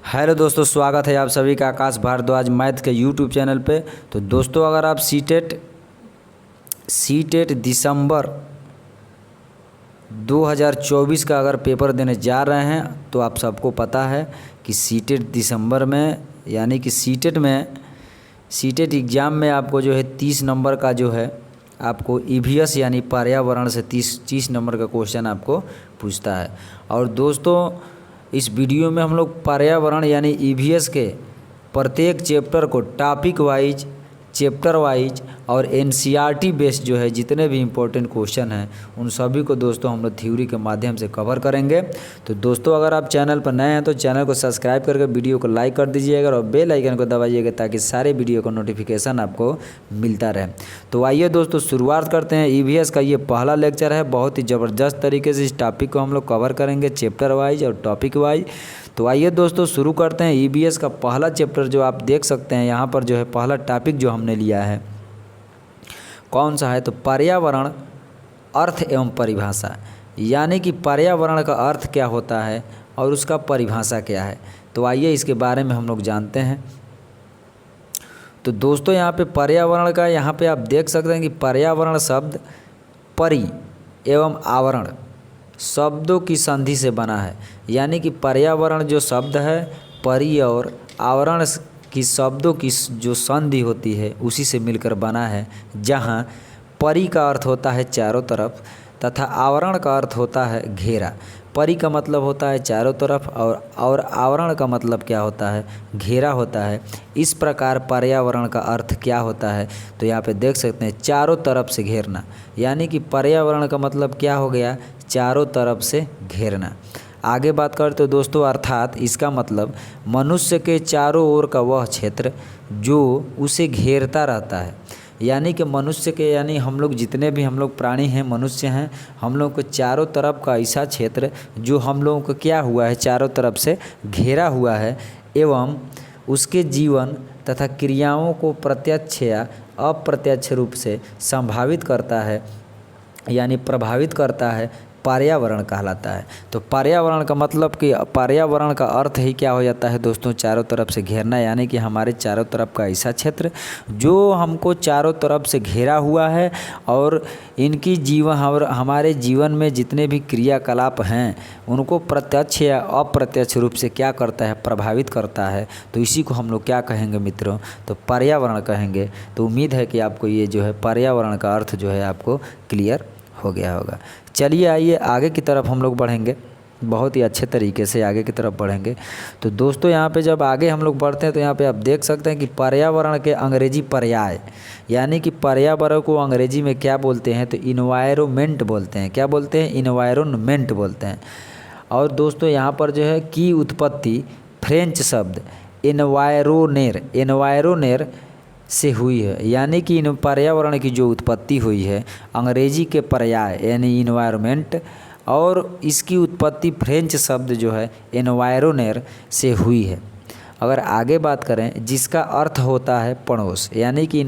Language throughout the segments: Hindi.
हेलो दोस्तों, स्वागत है आप सभी का आकाश भारद्वाज मैथ के यूट्यूब चैनल पे। तो दोस्तों, अगर आप सीटेट दिसंबर 2024 का अगर पेपर देने जा रहे हैं तो आप सबको पता है कि सीटेट दिसंबर में यानी कि सीटेट एग्ज़ाम में आपको जो है 30 नंबर का जो है आपको ईवीएस यानी पर्यावरण से 30 नंबर का क्वेश्चन आपको पूछता है। और दोस्तों, इस वीडियो में हम लोग पर्यावरण यानी ईवीएस के प्रत्येक चैप्टर को टॉपिक वाइज, चैप्टर वाइज और एनसीईआरटी बेस्ड जो है जितने भी इम्पोर्टेंट क्वेश्चन हैं उन सभी को दोस्तों हम लोग थ्योरी के माध्यम से कवर करेंगे। तो दोस्तों, अगर आप चैनल पर नए हैं तो चैनल को सब्सक्राइब करके वीडियो को लाइक कर दीजिएगा और बेल आइकन को दबाइएगा ताकि सारे वीडियो का नोटिफिकेशन आपको मिलता रहे। तो आइए दोस्तों, शुरुआत करते हैं। ईवीएस का ये पहला लेक्चर है। बहुत ही ज़बरदस्त तरीके से इस टॉपिक को हम लोग कवर करेंगे चैप्टर वाइज और टॉपिक वाइज। तो आइए दोस्तों, शुरू करते हैं। ईवीएस का पहला चैप्टर जो आप देख सकते हैं यहाँ पर जो है पहला टॉपिक जो हमने लिया है कौन सा है, तो पर्यावरण अर्थ एवं परिभाषा, यानी कि पर्यावरण का अर्थ क्या होता है और उसका परिभाषा क्या है। तो आइए इसके बारे में हम लोग जानते हैं। तो दोस्तों, यहाँ पे पर्यावरण का यहाँ पे आप देख सकते हैं कि पर्यावरण शब्द परि एवं आवरण शब्दों की संधि से बना है। यानी कि पर्यावरण जो शब्द है परि और आवरण की शब्दों की जो संधि होती है उसी से मिलकर बना है, जहाँ परि का अर्थ होता है चारों तरफ तथा आवरण का अर्थ होता है घेरा। परि का मतलब होता है चारों तरफ और आवरण का मतलब क्या होता है, घेरा होता है। इस प्रकार पर्यावरण का अर्थ क्या होता है, तो यहाँ पे देख सकते हैं चारों तरफ से घेरना। यानी कि पर्यावरण का मतलब क्या हो गया, चारों तरफ से घेरना। आगे बात करते तो दोस्तों, अर्थात इसका मतलब मनुष्य के चारों ओर का वह क्षेत्र जो उसे घेरता रहता है। यानी कि मनुष्य के यानी हम लोग जितने भी हम लोग प्राणी हैं, मनुष्य हैं, हम लोग को चारों तरफ का ऐसा क्षेत्र जो हम लोगों को क्या हुआ है, चारों तरफ से घेरा हुआ है एवं उसके जीवन तथा क्रियाओं को प्रत्यक्ष या अप्रत्यक्ष रूप से संभावित करता है यानी प्रभावित करता है, पर्यावरण कहलाता है। तो पर्यावरण का मतलब कि पर्यावरण का अर्थ ही क्या हो जाता है दोस्तों, चारों तरफ से घेरना। यानी कि हमारे चारों तरफ का ऐसा क्षेत्र जो हमको चारों तरफ से घेरा हुआ है और इनकी जीवन और हमारे जीवन में जितने भी क्रियाकलाप हैं उनको प्रत्यक्ष या अप्रत्यक्ष रूप से क्या करता है, प्रभावित करता है। तो इसी को हम लोग क्या कहेंगे मित्रों, तो पर्यावरण कहेंगे। तो उम्मीद है कि आपको ये जो है पर्यावरण का अर्थ जो है आपको क्लियर हो गया होगा। चलिए आइए आगे की तरफ हम लोग बढ़ेंगे, बहुत ही अच्छे तरीके से आगे की तरफ बढ़ेंगे। तो दोस्तों, यहाँ पे जब आगे हम लोग बढ़ते हैं तो यहाँ पे आप देख सकते हैं कि पर्यावरण के अंग्रेजी पर्याय, यानी कि पर्यावरण को अंग्रेजी में क्या बोलते हैं, तो इन्वायरमेंट बोलते हैं। क्या बोलते हैं, इन्वायरमेंट बोलते हैं। और दोस्तों, यहाँ पर जो है की उत्पत्ति फ्रेंच शब्द एनवायरोनेर से हुई है। यानी कि इन पर्यावरण की जो उत्पत्ति हुई है अंग्रेजी के पर्याय यानी इन्वायरमेंट, और इसकी उत्पत्ति फ्रेंच शब्द जो है एनवायरोनेर से हुई है। अगर आगे बात करें, जिसका अर्थ होता है पड़ोस, यानी कि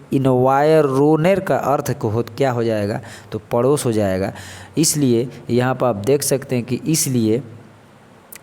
इन्वायरोनेर का अर्थ को क्या हो जाएगा, तो पड़ोस हो जाएगा। इसलिए यहाँ पर आप देख सकते हैं कि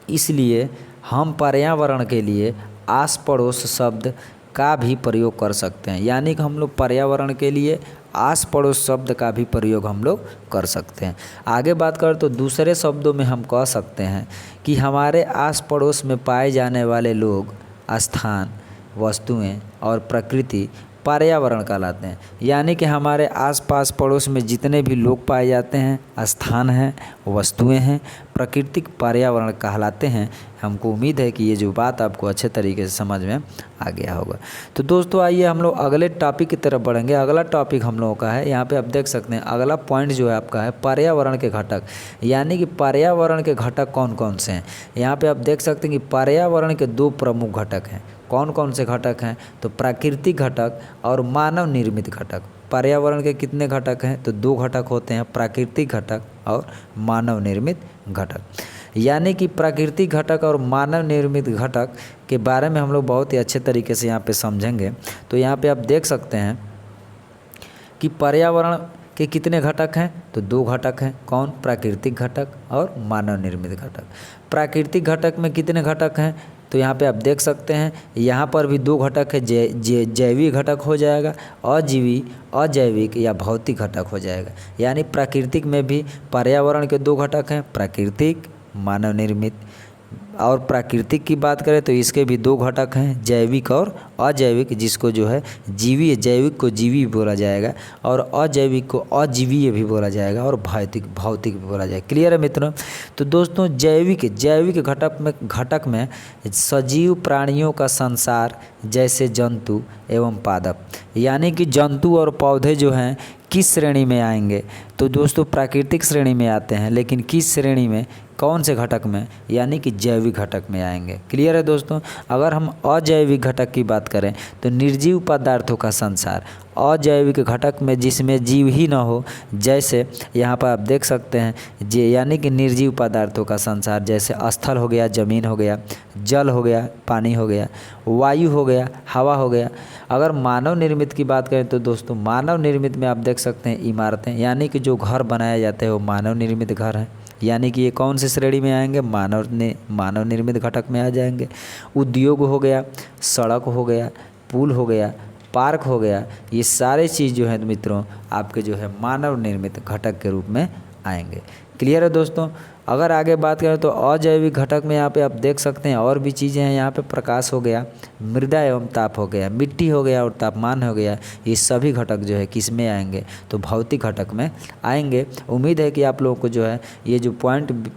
इसलिए हम पर्यावरण के लिए आस पड़ोस शब्द का भी प्रयोग कर सकते हैं। यानी कि हम लोग पर्यावरण के लिए आस पड़ोस शब्द का भी प्रयोग हम लोग कर सकते हैं। आगे बात करें तो दूसरे शब्दों में हम कह सकते हैं कि हमारे आस पड़ोस में पाए जाने वाले लोग, स्थान, वस्तुएं और प्रकृति पर्यावरण कहलाते हैं। यानी कि हमारे आसपास पड़ोस में जितने भी लोग पाए जाते हैं, स्थान हैं, वस्तुएं हैं, प्राकृतिक पर्यावरण कहलाते हैं। हमको उम्मीद है कि ये जो बात आपको अच्छे तरीके से समझ में आ गया होगा। तो दोस्तों, आइए हम लोग अगले टॉपिक की तरफ बढ़ेंगे। अगला टॉपिक हम लोगों का है, यहाँ पे आप देख सकते हैं अगला पॉइंट जो है आपका है पर्यावरण के घटक। यानी कि पर्यावरण के घटक कौन कौन से हैं। यहाँ पे आप देख सकते हैं कि पर्यावरण के दो प्रमुख घटक हैं। कौन कौन से घटक हैं, तो प्राकृतिक घटक और मानव निर्मित घटक। पर्यावरण के कितने घटक हैं, तो दो घटक होते हैं, प्राकृतिक घटक और मानव निर्मित घटक। यानी कि प्राकृतिक घटक और मानव निर्मित घटक के बारे में हम लोग बहुत ही अच्छे तरीके से यहाँ पे समझेंगे। तो यहाँ पे आप देख सकते हैं कि पर्यावरण के कितने घटक हैं, तो 2 घटक हैं। कौन? प्राकृतिक घटक और मानव निर्मित घटक। प्राकृतिक घटक में कितने घटक हैं, तो यहाँ पे आप देख सकते हैं यहाँ पर भी 2 घटक है। जैविक घटक हो जाएगा, अजैविक या भौतिक घटक हो जाएगा। यानी प्राकृतिक में भी पर्यावरण के 2 घटक हैं, प्राकृतिक, मानव निर्मित। और प्राकृतिक की बात करें तो इसके भी 2 घटक हैं, जैविक और अजैविक, जिसको जो है जीवीय, जैविक को जीवी भी बोला जाएगा और अजैविक को अजीवीय भी बोला जाएगा और भौतिक भी बोला जाएगा। क्लियर है मित्रों? तो दोस्तों जैविक घटक में सजीव प्राणियों का संसार, जैसे जंतु एवं पादप। यानी कि जंतु और पौधे जो हैं किस श्रेणी में आएंगे, तो दोस्तों प्राकृतिक श्रेणी में आते हैं, लेकिन किस श्रेणी में, कौन से घटक में, यानी कि जैविक घटक में आएंगे। क्लियर है दोस्तों? अगर हम अजैविक घटक की बात करें तो निर्जीव पदार्थों का संसार, अजैविक घटक में जिसमें जीव ही न हो, जैसे यहाँ पर आप देख सकते हैं यानी कि निर्जीव पदार्थों का संसार, जैसे स्थल हो गया, ज़मीन हो गया, जल हो गया, पानी हो गया, वायु हो गया, हवा हो गया। अगर मानव निर्मित की बात करें तो दोस्तों मानव निर्मित में आप देख सकते हैं इमारतें, यानी कि जो घर बनाए जाते हैं वो मानव निर्मित घर हैं। यानी कि ये कौन से श्रेणी में आएंगे, मानव निर्मित घटक में आ जाएंगे। उद्योग हो गया, सड़क हो गया, पुल हो गया, पार्क हो गया, ये सारे चीज़ जो है मित्रों आपके जो है मानव निर्मित घटक के रूप में आएंगे। क्लियर है दोस्तों? अगर आगे बात करें तो अजैविक घटक में यहाँ पे आप देख सकते हैं और भी चीज़ें हैं। यहाँ पे प्रकाश हो गया, मृदा एवं ताप हो गया, मिट्टी हो गया और तापमान हो गया। ये सभी घटक जो है किस में आएंगे, तो भौतिक घटक में आएंगे। उम्मीद है कि आप लोगों को जो है ये जो पॉइंट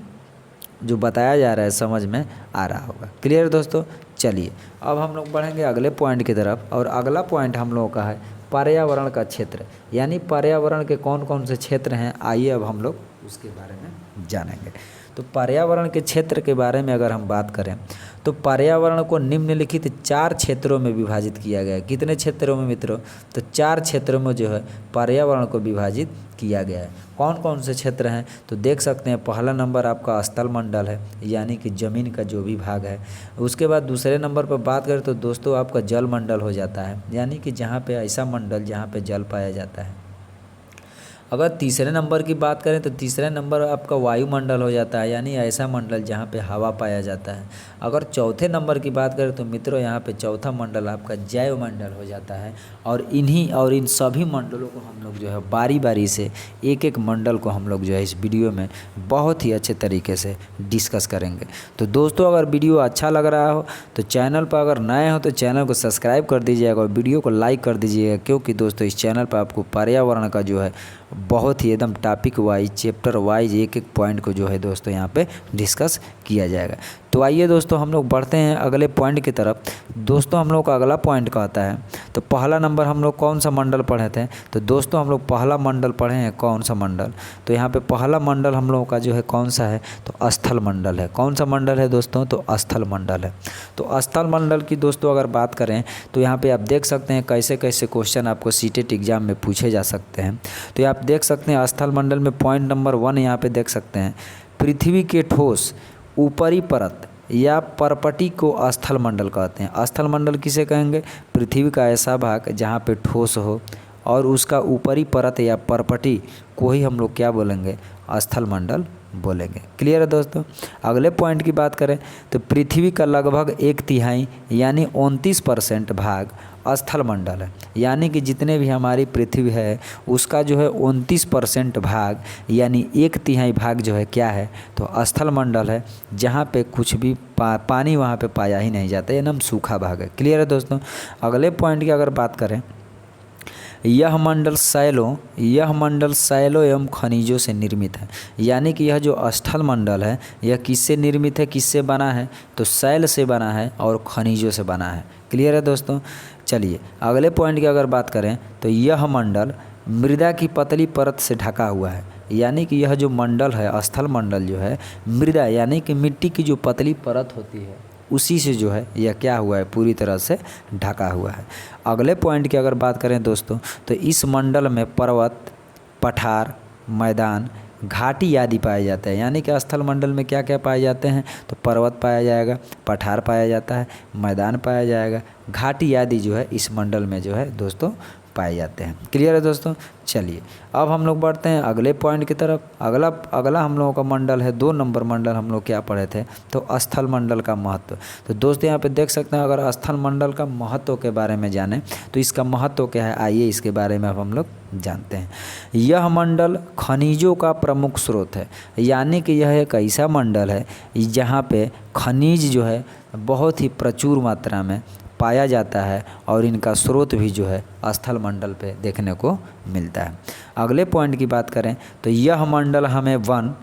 जो बताया जा रहा है समझ में आ रहा होगा। क्लियर दोस्तों? चलिए अब हम लोग बढ़ेंगे अगले पॉइंट की तरफ, और अगला पॉइंट हम लोगों का है पर्यावरण का क्षेत्र। यानी पर्यावरण के कौन कौन से क्षेत्र हैं, आइए अब हम लोग उसके बारे में जानेंगे। तो पर्यावरण के क्षेत्र के बारे में अगर हम बात करें तो पर्यावरण को निम्नलिखित 4 क्षेत्रों में विभाजित किया गया है। कितने क्षेत्रों में मित्रों? तो 4 क्षेत्रों में जो है पर्यावरण को विभाजित किया गया है। कौन कौन से क्षेत्र हैं, तो देख सकते हैं पहला नंबर आपका स्थल मंडल है, यानी कि ज़मीन का जो भी भाग है। उसके बाद दूसरे नंबर पर बात करें तो दोस्तों आपका जल मंडल हो जाता है, यानी कि जहाँ पे ऐसा मंडल जहाँ पे जल पाया जाता है। अगर तीसरे नंबर की बात करें तो तीसरे नंबर आपका वायुमंडल हो जाता है, यानी ऐसा मंडल जहाँ पे हवा पाया जाता है। अगर चौथे नंबर की बात करें तो मित्रों यहाँ पे चौथा मंडल आपका जैव मंडल हो जाता है। और इन सभी मंडलों को हम लोग जो है बारी बारी से एक एक मंडल को हम लोग जो है इस वीडियो में बहुत ही अच्छे तरीके से डिस्कस करेंगे। तो दोस्तों अगर वीडियो अच्छा लग रहा हो तो चैनल पर अगर नए हो तो चैनल को सब्सक्राइब कर दीजिएगा और वीडियो को लाइक कर दीजिएगा, क्योंकि दोस्तों इस चैनल पर आपको पर्यावरण का जो है बहुत ही एकदम टॉपिक वाइज, चैप्टर वाइज एक एक पॉइंट को जो है दोस्तों यहाँ पे डिस्कस किया जाएगा। तो आइए दोस्तों हम लोग बढ़ते हैं अगले पॉइंट की तरफ। दोस्तों हम लोग का अगला पॉइंट कहता है, तो पहला नंबर हम लोग कौन सा मंडल पढ़े थे, तो दोस्तों हम लोग पहला मंडल पढ़े हैं कौन सा मंडल, तो यहाँ पे पहला मंडल हम लोगों का जो है कौन सा है, तो स्थल मंडल है। कौन सा मंडल है दोस्तों, तो स्थल मंडल है। तो स्थल मंडल की दोस्तों अगर बात करें तो यहाँ पे आप देख सकते हैं कैसे कैसे क्वेश्चन आपको सीटेट एग्जाम में पूछे जा सकते हैं। तो आप देख सकते हैं स्थल मंडल में पॉइंट नंबर 1 यहाँ पे देख सकते हैं, पृथ्वी के ठोस ऊपरी परत या परपटी को स्थल मंडल कहते हैं। स्थल मंडल किसे कहेंगे, पृथ्वी का ऐसा भाग जहाँ पे ठोस हो और उसका ऊपरी परत या परपटी को ही हम लोग क्या बोलेंगे, स्थल मंडल बोलेंगे। क्लियर है दोस्तों? अगले पॉइंट की बात करें तो पृथ्वी का लगभग 1/3 यानी 29% भाग स्थल मंडल है। यानी कि जितने भी हमारी पृथ्वी है उसका जो है 29% भाग यानी 1/3 भाग जो है क्या है, तो स्थल मंडल है, जहाँ पे कुछ भी पानी वहाँ पे पाया ही नहीं जाता, एकदम सूखा भाग है। क्लियर है दोस्तों? अगले पॉइंट की अगर बात करें, यह मंडल शैलों एवं खनिजों से निर्मित है। यानी कि यह जो स्थल मंडल है यह किससे निर्मित है, किससे बना है, तो शैल से बना है और खनिजों से बना है। क्लियर है दोस्तों? चलिए अगले पॉइंट की अगर बात करें तो यह मंडल मृदा की पतली परत से ढका हुआ है। यानी कि यह जो मंडल है स्थल मंडल जो है मृदा यानी कि मिट्टी की जो पतली परत होती है उसी से जो है यह क्या हुआ है, पूरी तरह से ढका हुआ है। अगले पॉइंट की अगर बात करें दोस्तों तो इस मंडल में पर्वत, पठार, मैदान, घाटी आदि पाए जाते हैं। यानी कि स्थल मंडल में क्या क्या पाए जाते हैं, तो पर्वत पाया जाएगा, पठार पाया जाता है, मैदान पाया जाएगा, घाटी आदि जो है इस मंडल में जो है दोस्तों पाए जाते हैं। क्लियर है दोस्तों। चलिए अब हम लोग बढ़ते हैं अगले पॉइंट की तरफ। अगला हम लोगों का मंडल है 2 नंबर मंडल। हम लोग क्या पढ़े थे, तो स्थल मंडल का महत्व। तो दोस्तों यहाँ पे देख सकते हैं, अगर स्थल मंडल का महत्व के बारे में जाने तो इसका महत्व क्या है, आइए इसके बारे में अब हम लोग जानते हैं। यह मंडल खनिजों का प्रमुख स्रोत है, यानी कि यह एक ऐसा मंडल है जहाँ पे खनिज जो है बहुत ही प्रचुर मात्रा में पाया जाता है और इनका स्रोत भी जो है स्थल मंडल पे देखने को मिलता है। अगले पॉइंट की बात करें तो यह मंडल हमें वन,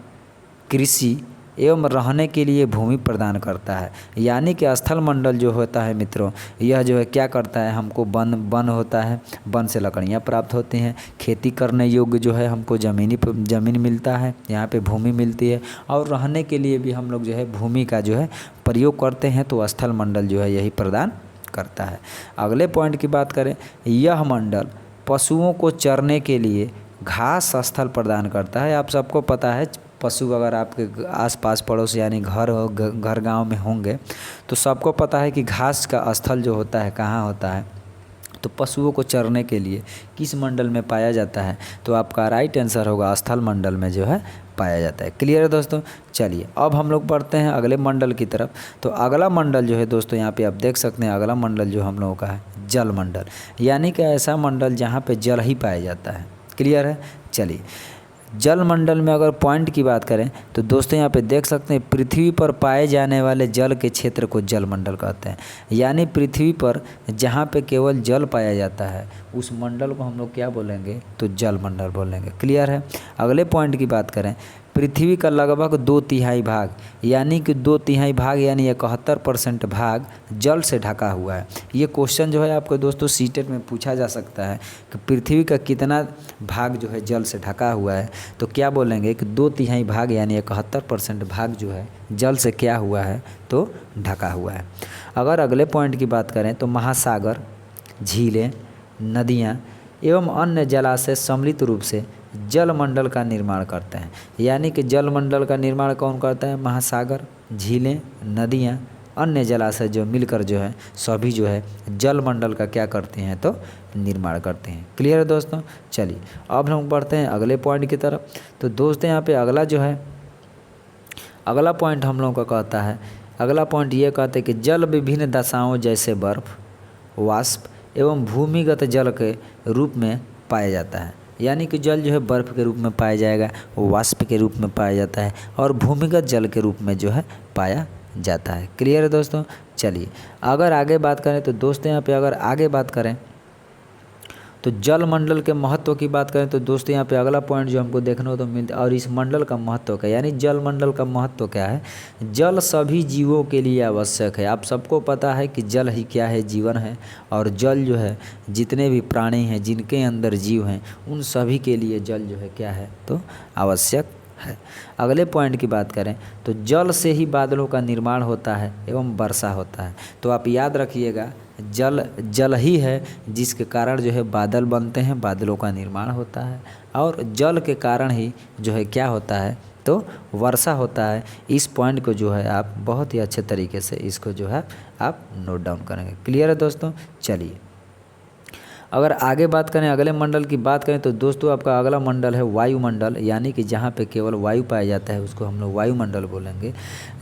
कृषि एवं रहने के लिए भूमि प्रदान करता है, यानी कि स्थल मंडल जो होता है मित्रों, यह जो है क्या करता है, हमको वन होता है, वन से लकड़ियाँ प्राप्त होती हैं, खेती करने योग्य जो है हमको ज़मीन मिलता है, यहाँ पे भूमि मिलती है, और रहने के लिए भी हम लोग जो है भूमि का जो है प्रयोग करते हैं, तो स्थल मंडल जो है यही प्रदान करता है। अगले पॉइंट की बात करें, यह मंडल पशुओं को चरने के लिए घास स्थल प्रदान करता है। आप सबको पता है, पशु अगर आपके आसपास पड़ोस यानी घर गांव में होंगे तो सबको पता है कि घास का स्थल जो होता है कहाँ होता है, तो पशुओं को चरने के लिए किस मंडल में पाया जाता है, तो आपका राइट आंसर होगा स्थल मंडल में जो है पाया जाता है। क्लियर है दोस्तों। चलिए अब हम लोग बढ़ते हैं अगले मंडल की तरफ। तो अगला मंडल जो है दोस्तों, यहाँ पे आप देख सकते हैं, अगला मंडल जो हम लोगों का है जल मंडल, यानी कि ऐसा मंडल जहाँ पे जल ही पाया जाता है। क्लियर है। चलिए जल मंडल में अगर पॉइंट की बात करें तो दोस्तों यहाँ पे देख सकते हैं, पृथ्वी पर पाए जाने वाले जल के क्षेत्र को जल मंडल कहते हैं, यानी पृथ्वी पर जहाँ पे केवल जल पाया जाता है उस मंडल को हम लोग क्या बोलेंगे, तो जल मंडल बोलेंगे। क्लियर है। अगले पॉइंट की बात करें, पृथ्वी का लगभग 2/3 भाग, यानी कि 2/3 भाग यानी 71% भाग जल से ढका हुआ है। ये क्वेश्चन जो है आपको दोस्तों सीटेट में पूछा जा सकता है कि पृथ्वी का कितना भाग जो है जल से ढका हुआ है, तो क्या बोलेंगे कि 2/3 भाग यानी 71% भाग जो है जल से क्या हुआ है, तो ढका हुआ है। अगर अगले पॉइंट की बात करें तो महासागर, झीलें, नदियाँ एवं अन्य जलाशय सम्मिलित रूप से जल मंडल का निर्माण करते हैं, यानी कि जल मंडल का निर्माण कौन करता है, महासागर, झीलें, नदियाँ, अन्य जलाशय जो मिलकर जो है सभी जो है जल मंडल का क्या करते हैं, तो निर्माण करते हैं। क्लियर है दोस्तों। चलिए अब हम बढ़ते हैं अगले पॉइंट की तरफ। तो दोस्तों यहाँ पे अगला जो है अगला पॉइंट हम लोगों का कहता है, अगला पॉइंट ये कहते हैं कि जल विभिन्न दशाओं जैसे बर्फ, वाष्प एवं भूमिगत जल के रूप में पाया जाता है, यानी कि जल जो है बर्फ़ के रूप में पाया जाएगा, वाष्प के रूप में पाया जाता है और भूमिगत जल के रूप में जो है पाया जाता है। क्लियर है दोस्तों। चलिए अगर आगे बात करें तो दोस्तों यहाँ पे अगर आगे बात करें तो जल मंडल के महत्व की बात करें तो दोस्तों यहाँ पे अगला पॉइंट जो हमको देखने को तो मिलता है, और इस मंडल का महत्व क्या, यानी जल मंडल का महत्व क्या है, जल सभी जीवों के लिए आवश्यक है। आप सबको पता है कि जल ही क्या है, जीवन है, और जल जो है जितने भी प्राणी हैं जिनके अंदर जीव हैं उन सभी के लिए जल जो है क्या है, तो आवश्यक है। अगले पॉइंट की बात करें तो जल से ही बादलों का निर्माण होता है एवं वर्षा होता है। तो आप याद रखिएगा, जल ही है जिसके कारण जो है बादल बनते हैं, बादलों का निर्माण होता है, और जल के कारण ही जो है क्या होता है, तो वर्षा होता है। इस पॉइंट को जो है आप बहुत ही अच्छे तरीके से इसको जो है आप नोट डाउन करेंगे। क्लियर है दोस्तों। चलिए अगर आगे बात करें, अगले मंडल की बात करें तो दोस्तों आपका अगला मंडल है वायुमंडल, यानी कि जहाँ पे केवल वायु पाया जाता है उसको हम लोग वायुमंडल बोलेंगे।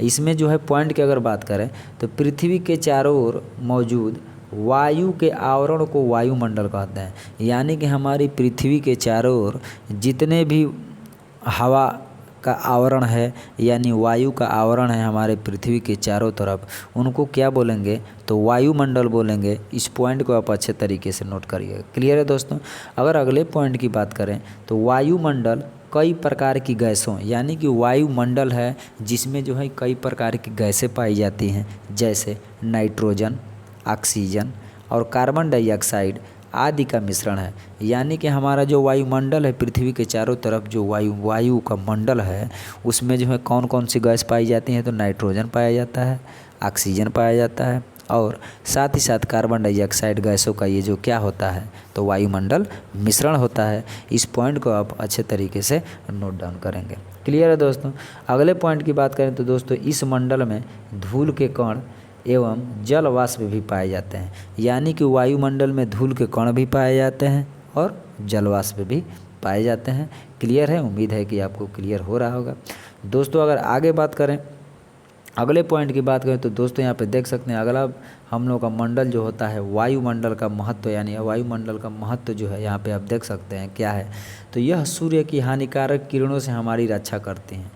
इसमें जो है पॉइंट की अगर बात करें तो पृथ्वी के चारों ओर मौजूद वायु के आवरण को वायुमंडल कहते हैं, यानी कि हमारी पृथ्वी के चारों ओर जितने भी हवा का आवरण है यानी वायु का आवरण है हमारे पृथ्वी के चारों तरफ, उनको क्या बोलेंगे, तो वायुमंडल बोलेंगे। इस पॉइंट को आप अच्छे तरीके से नोट करिए। क्लियर है दोस्तों। अगर अगले पॉइंट की बात करें तो वायुमंडल कई प्रकार की गैसों, यानी कि वायुमंडल है जिसमें जो है कई प्रकार की गैसें पाई जाती हैं, जैसे नाइट्रोजन, ऑक्सीजन और कार्बन डाइऑक्साइड आदि का मिश्रण है। यानी कि हमारा जो वायुमंडल है पृथ्वी के चारों तरफ जो वायु का मंडल है उसमें जो है कौन कौन सी गैस पाई जाती हैं, तो नाइट्रोजन पाया जाता है, ऑक्सीजन पाया जाता है और साथ ही साथ कार्बन डाइऑक्साइड गैसों का ये जो क्या होता है, तो वायुमंडल मिश्रण होता है। इस पॉइंट को आप अच्छे तरीके से नोट डाउन करेंगे। क्लियर है दोस्तों। अगले पॉइंट की बात करें तो दोस्तों इस मंडल में धूल के कण एवं जल वाष्प भी पाए जाते हैं। यानी कि वायुमंडल में धूल के कण भी पाए जाते हैं और जल वाष्प भी पाए जाते हैं। क्लियर है? उम्मीद है कि आपको क्लियर हो रहा होगा। दोस्तों अगर आगे बात करें, अगले पॉइंट की बात करें तो दोस्तों यहाँ पे देख सकते हैं अगला हम लोग का मंडल जो होता है वायुमंडल का महत्व, यानी वायुमंडल का महत्व जो है यहाँ पे आप देख सकते हैं क्या है। तो यह सूर्य की हानिकारक किरणों से हमारी रक्षा करती हैं।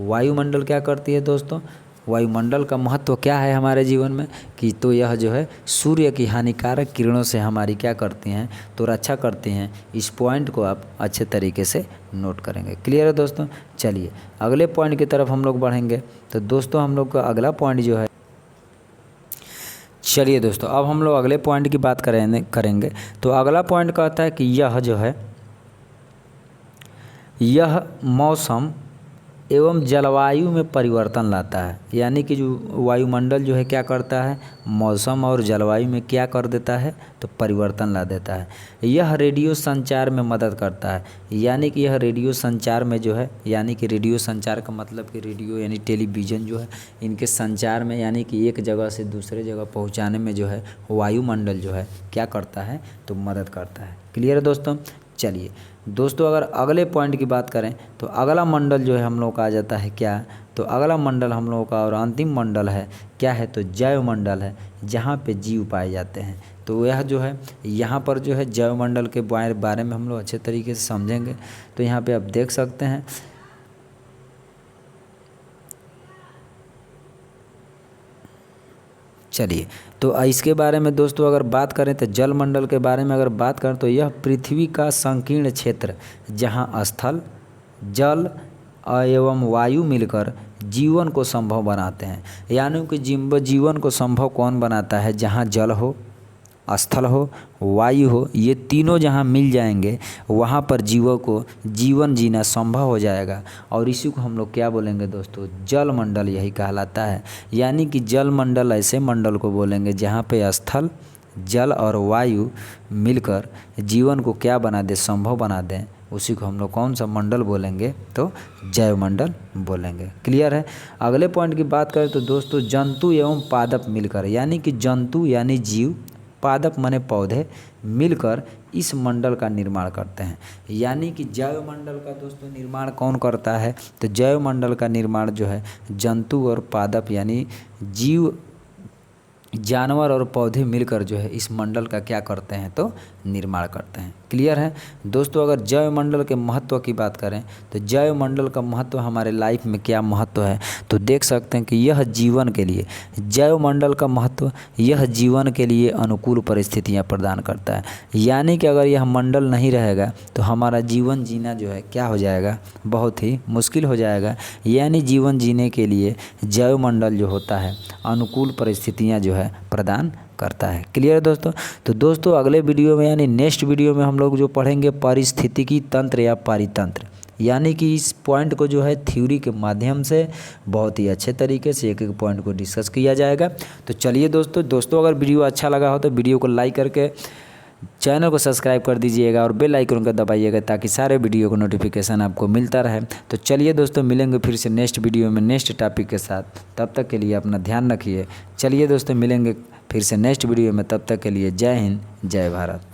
वायुमंडल क्या करती है दोस्तों? वायुमंडल का महत्व क्या है हमारे जीवन में कि तो यह जो है सूर्य की हानिकारक किरणों से हमारी क्या करती हैं, तो रक्षा करती हैं। इस पॉइंट को आप अच्छे तरीके से नोट करेंगे। क्लियर है दोस्तों? चलिए अगले पॉइंट की तरफ हम लोग बढ़ेंगे। तो दोस्तों हम लोग का अगला पॉइंट जो है, चलिए दोस्तों अब हम लोग अगले पॉइंट की बात करेंगे। तो अगला पॉइंट कहता है कि यह जो है यह मौसम एवं जलवायु में परिवर्तन लाता है। यानी कि जो वायुमंडल जो है क्या करता है, मौसम और जलवायु में क्या कर देता है, तो परिवर्तन ला देता है। यह रेडियो संचार में मदद करता है। यानी कि यह रेडियो संचार में जो है, यानी कि रेडियो संचार का मतलब कि रेडियो यानी टेलीविज़न जो है, इनके संचार में यानी कि एक जगह से दूसरे जगह पहुंचाने में जो है वायुमंडल जो है क्या करता है, तो मदद करता है। क्लियर है दोस्तों? चलिए दोस्तों अगर अगले पॉइंट की बात करें तो अगला मंडल जो है हम लोग का आ जाता है क्या, तो अगला मंडल हम लोगों का और अंतिम मंडल है क्या है, तो जैवमंडल है, जहाँ पे जीव पाए जाते हैं। तो यह जो है यहाँ पर जो है जैवमंडल के बारे में हम लोग अच्छे तरीके से समझेंगे। तो यहाँ पे आप देख सकते हैं, चलिए तो इसके बारे में दोस्तों अगर बात करें तो जलमंडल के बारे में अगर बात करें तो यह पृथ्वी का संकीर्ण क्षेत्र जहां स्थल, जल एवं वायु मिलकर जीवन को संभव बनाते हैं। यानी कि जीवन को संभव कौन बनाता है? जहां जल हो, स्थल हो, वायु हो, ये तीनों जहाँ मिल जाएंगे वहाँ पर जीवों को जीवन जीना संभव हो जाएगा। और इसी को हम लोग क्या बोलेंगे दोस्तों? जल मंडल यही कहलाता है। यानी कि जल मंडल ऐसे मंडल को बोलेंगे जहाँ पे स्थल, जल और वायु मिलकर जीवन को क्या बना दे, संभव बना दें। उसी को हम लोग कौन सा मंडल बोलेंगे? तो जैवमंडल बोलेंगे। क्लियर है? अगले पॉइंट की बात करें तो दोस्तों जंतु एवं पादप मिलकर, यानी कि जंतु यानी जीव, पादप माने पौधे मिलकर इस मंडल का निर्माण करते हैं। यानी कि जैवमंडल का दोस्तों निर्माण कौन करता है? तो जैवमंडल का निर्माण जो है जंतु और पादप यानी जीव, जानवर और पौधे मिलकर जो है इस मंडल का क्या करते हैं, तो निर्माण करते हैं। क्लियर है दोस्तों? अगर जैवमंडल के महत्व की बात करें तो जैवमंडल का महत्व हमारे लाइफ में क्या महत्व है, तो देख सकते हैं कि यह जीवन के लिए, जैवमंडल का महत्व यह जीवन के लिए अनुकूल परिस्थितियां प्रदान करता है। यानी कि अगर यह मंडल नहीं रहेगा तो हमारा जीवन जीना जो है क्या हो जाएगा, बहुत ही मुश्किल हो जाएगा। यानी जीवन जीने के लिए जैवमंडल जो होता है अनुकूल परिस्थितियाँ जो है प्रदान करता है। क्लियर है दोस्तों? तो दोस्तों अगले वीडियो में यानी नेक्स्ट वीडियो में हम लोग जो पढ़ेंगे पारिस्थितिकी तंत्र या पारितंत्र, यानी कि इस पॉइंट को जो है थ्योरी के माध्यम से बहुत ही अच्छे तरीके से एक एक पॉइंट को डिस्कस किया जाएगा। तो चलिए दोस्तों अगर वीडियो अच्छा लगा हो तो वीडियो को लाइक करके चैनल को सब्सक्राइब कर दीजिएगा और बेल आइकन को दबाइएगा ताकि सारे वीडियो को नोटिफिकेशन आपको मिलता रहे। तो चलिए दोस्तों मिलेंगे फिर से नेक्स्ट वीडियो में नेक्स्ट टॉपिक के साथ। तब तक के लिए अपना ध्यान रखिए। चलिए दोस्तों मिलेंगे फिर से नेक्स्ट वीडियो में, तब तक के लिए जय हिंद, जय भारत।